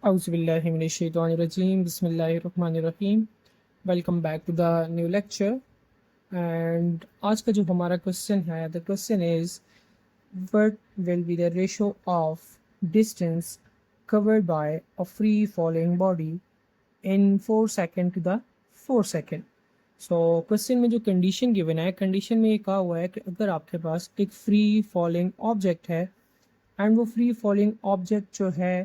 Auzubillahiminashaitanirajim. Bismillahirrahmanirrahim. Welcome back to the new lecture. And आज का जो हमारा क्वेश्चन है, the question is what will be the ratio of distance covered by a free falling body in 4 second to the 4 second. So question में जो condition given है, condition में ये कहा हुआ है कि अगर आपके पास एक फ्री फॉलिंग ऑब्जेक्ट है एंड वो फ्री फॉलिंग ऑब्जेक्ट जो है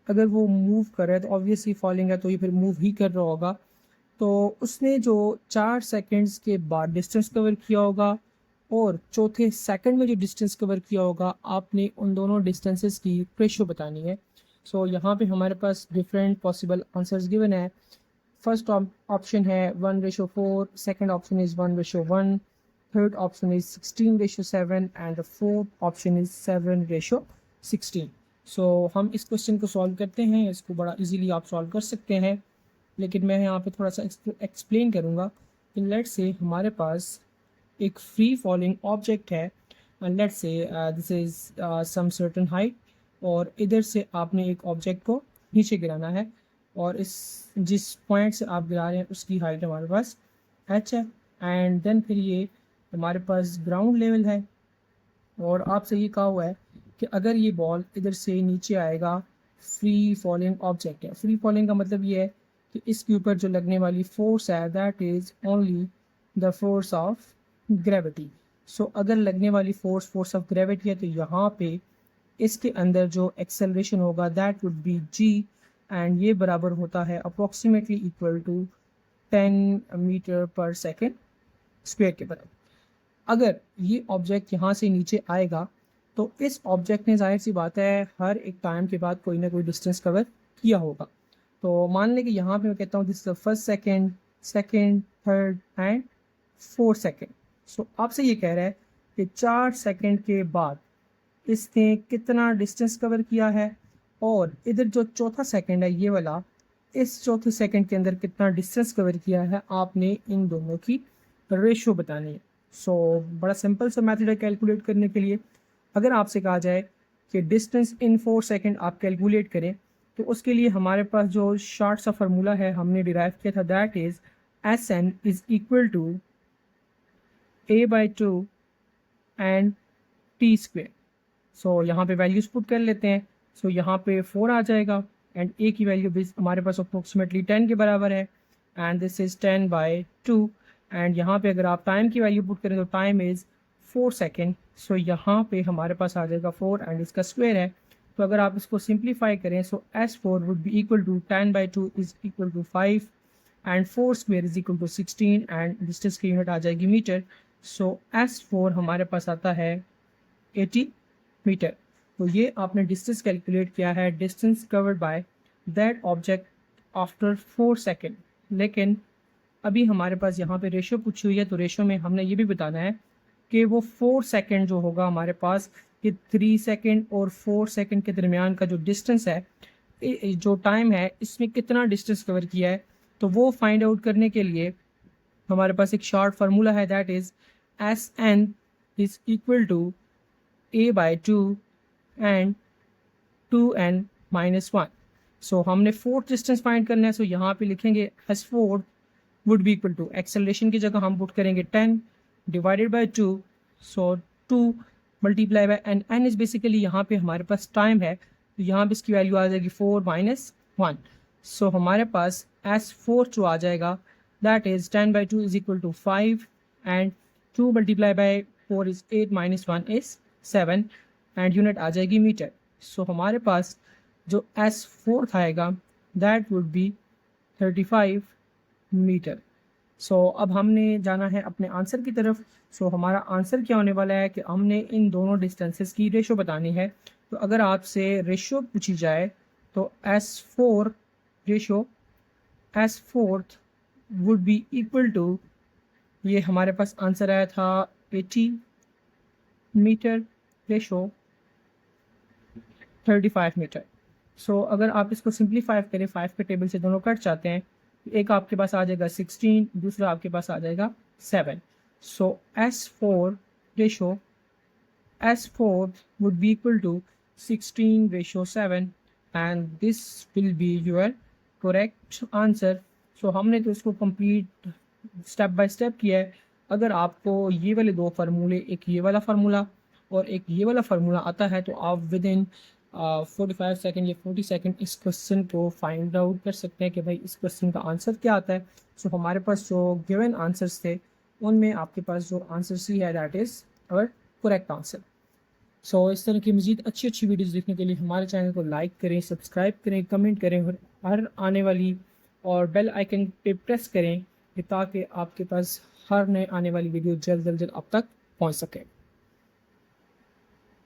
अगर वो मूव कर रहा है तो ऑब्वियसली फॉलिंग है तो ये फिर मूव ही कर रहा होगा, तो उसने जो 4 सेकंड्स के बाद डिस्टेंस कवर किया होगा और चौथे सेकंड में जो डिस्टेंस कवर किया होगा, आपने उन दोनों डिस्टेंसेस की रेशो बतानी है. सो यहाँ पे हमारे पास डिफरेंट पॉसिबल आंसर्स गिवन है. फर्स्ट ऑप्शन है 1:4, second option is 1:1, third option is 16:7 and the fourth option is 7:16. सो हम इस क्वेश्चन को सॉल्व करते हैं. इसको बड़ा इजीली आप सॉल्व कर सकते हैं, लेकिन मैं यहाँ पे थोड़ा सा एक्सप्लेन करूँगा. इन लेट्स से हमारे पास एक फ्री फॉलिंग ऑब्जेक्ट है, let's say this is some certain height, और इधर से आपने एक ऑब्जेक्ट को नीचे गिराना है और इस जिस पॉइंट से आप गिरा रहे हैं उसकी हाइट हमारे पास h है. एंड देन फिर ये हमारे पास ग्राउंड लेवल है और आपसे ये कहा हुआ है कि अगर ये बॉल इधर से नीचे आएगा, फ्री फॉलिंग ऑब्जेक्ट है. फ्री फॉलिंग का मतलब ये है कि इसके ऊपर जो लगने वाली फोर्स है that is only the force of gravity. So अगर लगने वाली फोर्स ऑफ ग्रेविटी है तो यहाँ पे इसके अंदर जो एक्सेलरेशन होगा that would B g, and ये बराबर होता है अप्रॉक्सीमेटली इक्वल टू 10 मीटर पर सेकेंड स्क्वायर के बराबर. अगर ये ऑब्जेक्ट यहाँ से नीचे आएगा तो इस ऑब्जेक्ट ने जाहिर सी बात है हर एक टाइम के बाद कोई ना कोई डिस्टेंस कवर किया होगा. तो मान लें कि यहाँ पे मैं कहता हूँ this is the first second, second, third and fourth second. So आपसे ये कह रहा है कि 4 सेकंड के बाद इसने कितना डिस्टेंस कवर किया है और इधर जो चौथा सेकंड है ये वाला, इस चौथे सेकंड के अंदर कितना डिस्टेंस कवर किया है. आपने इन दोनों की रेशो बतानी है. सो बड़ा सिंपल सा मेथड है कैलकुलेट करने के लिए. अगर आपसे कहा जाए कि डिस्टेंस इन 4 सेकंड आप कैलकुलेट करें तो उसके लिए हमारे पास जो शॉर्ट सा फार्मूला है हमने डिराइव किया था, that is SN is equal to a/2 and t square. So यहाँ पे वैल्यूज़ पुट कर लेते हैं. सो यहाँ पे 4 आ जाएगा एंड a की वैल्यू भी हमारे पास अप्रोक्सीमेटली 10 के बराबर है एंड दिस इज़ 10/2. एंड यहाँ पे अगर आप टाइम की वैल्यू पुट करें तो टाइम इज़ 4 सेकेंड. सो यहाँ पे हमारे पास आ जाएगा 4 एंड इसका स्क्वायर है. तो अगर आप इसको सिंप्लीफाई करें so S4 would be equal to 10/2 is equal to 5 and 4 square is equal to 16 and distance की यूनिट आ जाएगी मीटर. सो S4 हमारे पास आता है 80 मीटर. तो ये आपने डिस्टेंस कैलकुलेट किया है, distance covered by that object after 4 second. लेकिन अभी हमारे पास यहाँ पे रेशो पूछी हुई है, तो रेशो में हमने ये भी बताना है कि वो 4 सेकेंड जो होगा हमारे पास, ये 3 सेकेंड और 4 सेकेंड के दरमियान का जो डिस्टेंस है, जो टाइम है, इसमें कितना डिस्टेंस कवर किया है. तो वो फाइंड आउट करने के लिए हमारे पास एक शॉर्ट फार्मूला है, that is SN is equal to a/2 and 2n-1. So हमने फोर्थ डिस्टेंस फाइंड करना है. सो यहाँ पे लिखेंगे S4 would be equal to, acceleration की जगह हम पुट करेंगे 10 divided by 2. So 2 multiply by n is basically यहाँ पे हमारे पास टाइम है, तो यहाँ पे इसकी वैल्यू आ जाएगी 4-1. सो हमारे पास S4 जो आ जाएगा that is 10/2 is equal to 5 and 2 multiply by 4 is 8-1 is 7 and unit आ जाएगी मीटर. सो हमारे पास जो S4 आएगा that would be 35 meter. So अब हमने जाना है अपने आंसर की तरफ. सो हमारा आंसर क्या होने वाला है कि हमने इन दोनों डिस्टेंसेस की रेशो बतानी है. तो अगर आपसे रेशो पूछी जाए तो S4 ratio S4 would be equal to, ये हमारे पास आंसर आया था 80 मीटर रेशो 35 मीटर. सो अगर आप इसको सिंप्लीफाई करें, 5 के टेबल से दोनों कट जाते हैं, एक आपके पास आ जाएगा 16, दूसरा आपके पास आ जाएगा 7. So S4 would be equal to 16/7 and this will be your correct answer. So हमने तो इसको कंप्लीट स्टेप बाय स्टेप किया है। अगर आपको ये वाले दो फार्मूले, एक ये वाला फार्मूला और एक ये वाला फार्मूला आता है, तो आप विद इन 45 सेकेंड या 40 सेकेंड इस क्वेश्चन को फाइंड आउट कर सकते हैं कि भाई इस क्वेश्चन का आंसर क्या आता है। सो हमारे पास जो गिवन आंसर्स थे उनमें आपके पास जो आंसर सी है that is our correct answer. So इस तरह की मज़ीद अच्छी अच्छी वीडियोज़ देखने के लिए हमारे चैनल को लाइक करें, सब्सक्राइब करें, कमेंट करें और हर आने वाली और बेल आइकन पे प्रेस करें कि ताकि आपके पास हर नए आने वाली वीडियो जल्द जल्द अब तक पहुंच सके।